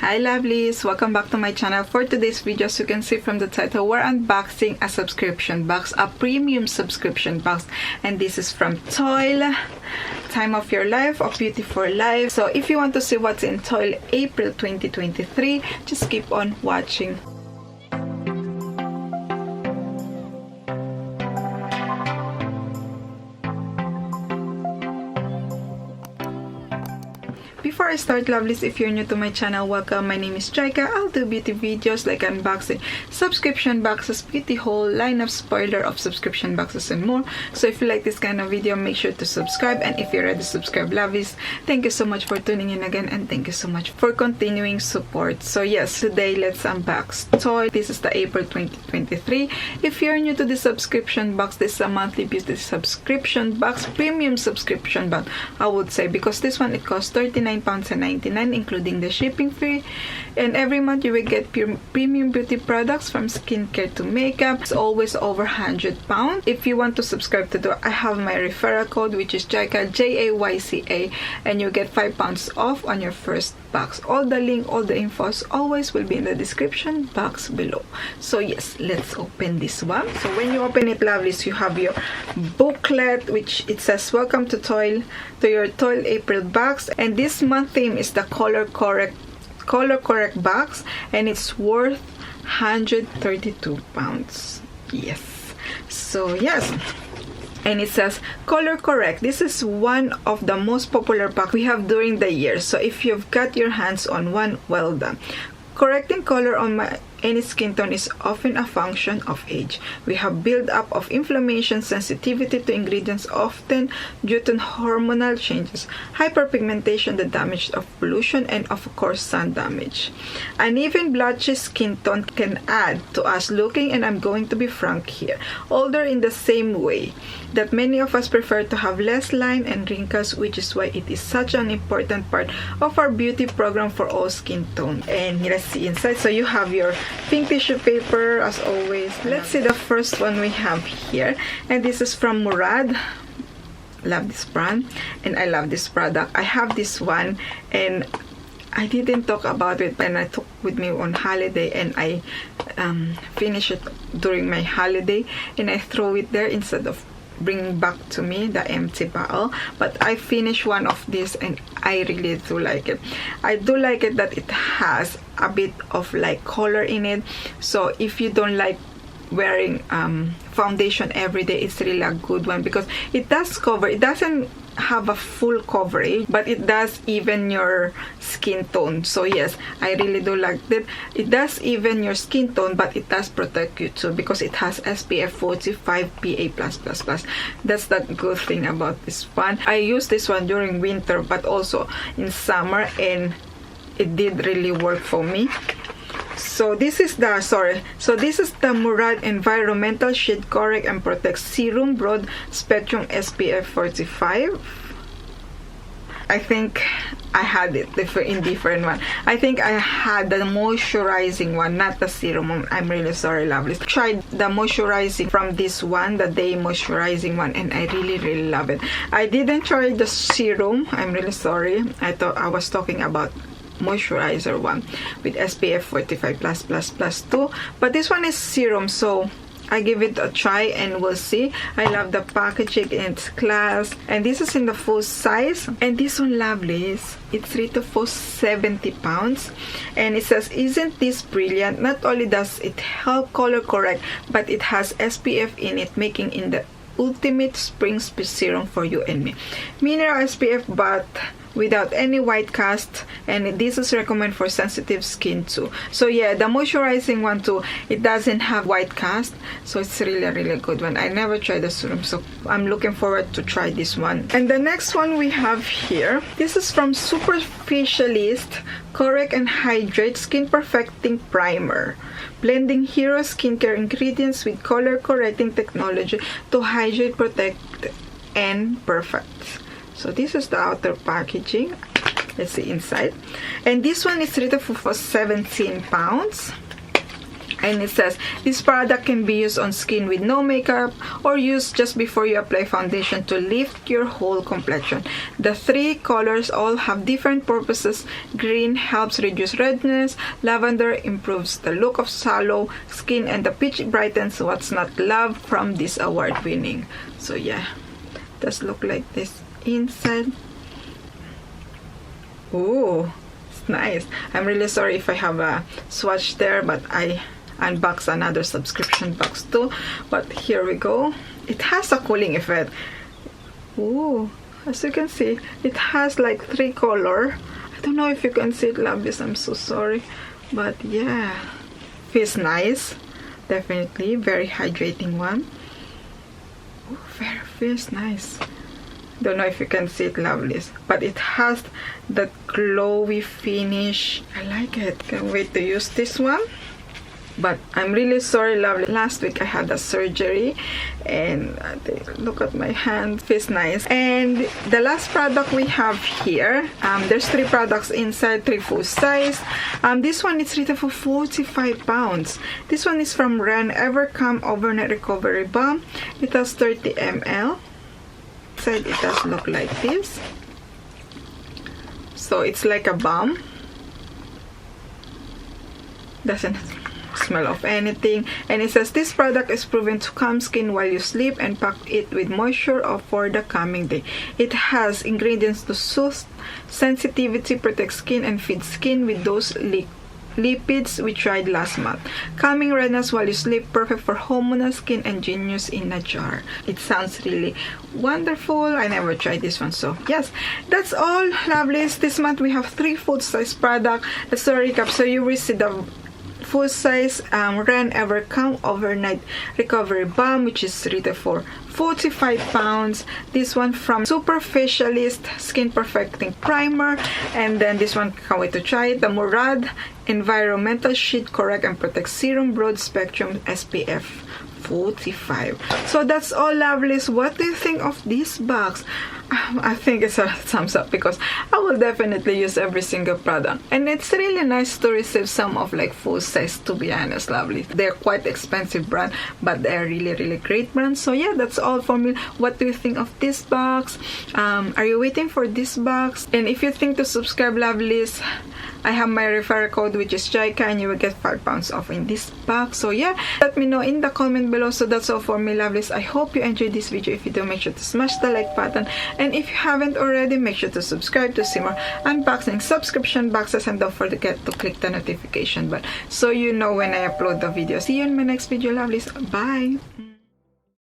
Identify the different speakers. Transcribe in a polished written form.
Speaker 1: Hi lovelies, welcome back to my channel. For today's video, as you can see from the title, we're unboxing a subscription box, a premium subscription box, and this is from Toyl, Time of Your Life or Beauty for Life. So if you want to see what's in Toyl April 2023, just keep on watching. Before I start, lovelies, if you're new to my channel, welcome. My name is Jayca. I'll do beauty videos like unboxing subscription boxes, beauty haul, lineup, spoiler of subscription boxes, and more. So if you like this kind of video, make sure to subscribe. And if you're already subscribed, lovelies, thank you so much for tuning in again, and thank you so much for continuing support. So yes, today let's unbox Toyl. This is the April 2023. If you're new to the subscription box, this is a monthly beauty subscription box, premium subscription box, I would say, because this one, it costs £39.99, including the shipping fee, and every month you will get premium beauty products from skincare to makeup. It's always over £100. If you want to subscribe to the, I have my referral code, which is Jayca, Jayca, and you get £5 off on your first box. All the link, all the infos always will be in the description box below. So yes, let's open this one. So when you open it, lovelies, you have your booklet, which it says welcome to Toyl, to your Toyl April box, and this month theme is the color correct box, and it's worth £132. Yes, so yes, and it says color correct. This is one of the most popular packs we have during the year, so if you've got your hands on one, well done. Correcting color on any skin tone is often a function of age. We have build-up of inflammation, sensitivity to ingredients, often due to hormonal changes, hyperpigmentation, the damage of pollution, and of course sun damage. Uneven blotchy skin tone can add to us looking, and I'm going to be frank here, older in the same way that many of us prefer to have less line and wrinkles, which is why it is such an important part of our beauty program for all skin tone. And let's see inside. So you have your pink tissue paper as always. Let's see the first one we have here, and this is from Murad. Love this brand and I love this product. I have this one and I didn't talk about it when I took with me on holiday, and I finished it during my holiday, and I throw it there instead of bringing back to me the empty bottle. But I finished one of this and I really do like it. I do like it that it has a bit of like color in it, so if you don't like wearing foundation every day, it's really a good one because it does cover. It doesn't have a full coverage, but it does even your skin tone. So yes, I really do like that. It does even your skin tone, but it does protect you too because it has SPF 45 PA+++. That's the good thing about this one. I use this one during winter but also in summer, and it did really work for me. So this is the this is the Murad Environmental Shade Correct and Protect Serum Broad Spectrum SPF 45. I think I had it in different one. I think I had the moisturizing one, not the serum. I'm really sorry, lovely. Tried the moisturizing from this one, the day moisturizing one, and I really love it. I didn't try the serum. I'm really sorry. I thought I was talking about moisturizer one with SPF 45+++ too, but this one is serum, so I give it a try and we'll see. I love the packaging in its class, and this is in the full size, and this one, lovelies, it's rated for £70, and it says, isn't this brilliant? Not only does it help color correct, but it has SPF in it, making it the ultimate spring serum for you and me. Mineral SPF, but without any white cast, and this is recommended for sensitive skin too. So yeah, the moisturizing one too, it doesn't have white cast, so it's really good one. I never tried the serum, so I'm looking forward to try this one. And the next one we have here, this is from Superficialist Correct and Hydrate Skin Perfecting Primer, blending hero skincare ingredients with color correcting technology to hydrate, protect, and perfect. So this is the outer packaging. Let's see inside. And this one is rated for £17. And it says, this product can be used on skin with no makeup or used just before you apply foundation to lift your whole complexion. The 3 colors all have different purposes. Green helps reduce redness, lavender improves the look of sallow skin, and the peach brightens what's not loved from this award winning. So yeah, it does look like this inside. Oh, it's nice. I'm really sorry if I have a swatch there, but I unbox another subscription box too. But here we go. It has a cooling effect. Ooh, as you can see, it has like 3 color. I don't know if you can see it, loveless. I'm so sorry, but yeah, feels nice. Definitely very hydrating one. Ooh, very feels nice. Don't know if you can see it, lovelies, but it has that glowy finish. I like it. Can't wait to use this one. But I'm really sorry, lovely. Last week I had a surgery, and look at my hand. Feels nice. And the last product we have here, there's 3 products inside, 3 full size. This one is retail for 45 pounds. This one is from Ren Evercome Overnight Recovery Balm. It has 30 ml. Inside it does look like this. So it's like a balm. Doesn't smell of anything, and it says this product is proven to calm skin while you sleep and pack it with moisture for the coming day. It has ingredients to soothe sensitivity, protect skin, and feed skin with those lipids we tried last month. Calming redness while you sleep, perfect for hormonal skin, and genius in a jar. It sounds really wonderful. I never tried this one, so yes, that's all, lovelies. This month we have 3 full size products. Let's do a recap. So you will see the full size Ren Evercome Overnight Recovery Balm, which is retail for 45 pounds. This one from Superficialist Skin Perfecting Primer, and then this one, can't wait to try it, the Murad Environmental Sheet Correct and Protect Serum Broad Spectrum SPF 45. So that's all, lovelies. What do you think of this box? I think it's a thumbs up, because I will definitely use every single product, and it's really nice to receive some of like full size, to be honest, lovely. They're quite expensive brand, but they're really great brands. So yeah, that's all for me. What do you think of this box? Are you waiting for this box? And if you think to subscribe, lovelies, I have my referral code, which is JAYCA, and you will get 5 pounds off in this box. So yeah, let me know in the comment below. So that's all for me, lovelies. I hope you enjoyed this video. If you do, make sure to smash the like button, and if you haven't already, make sure to subscribe to see more unboxing subscription boxes, and don't forget to click the notification bell so you know when I upload the video. See you in my next video, lovelies. Bye.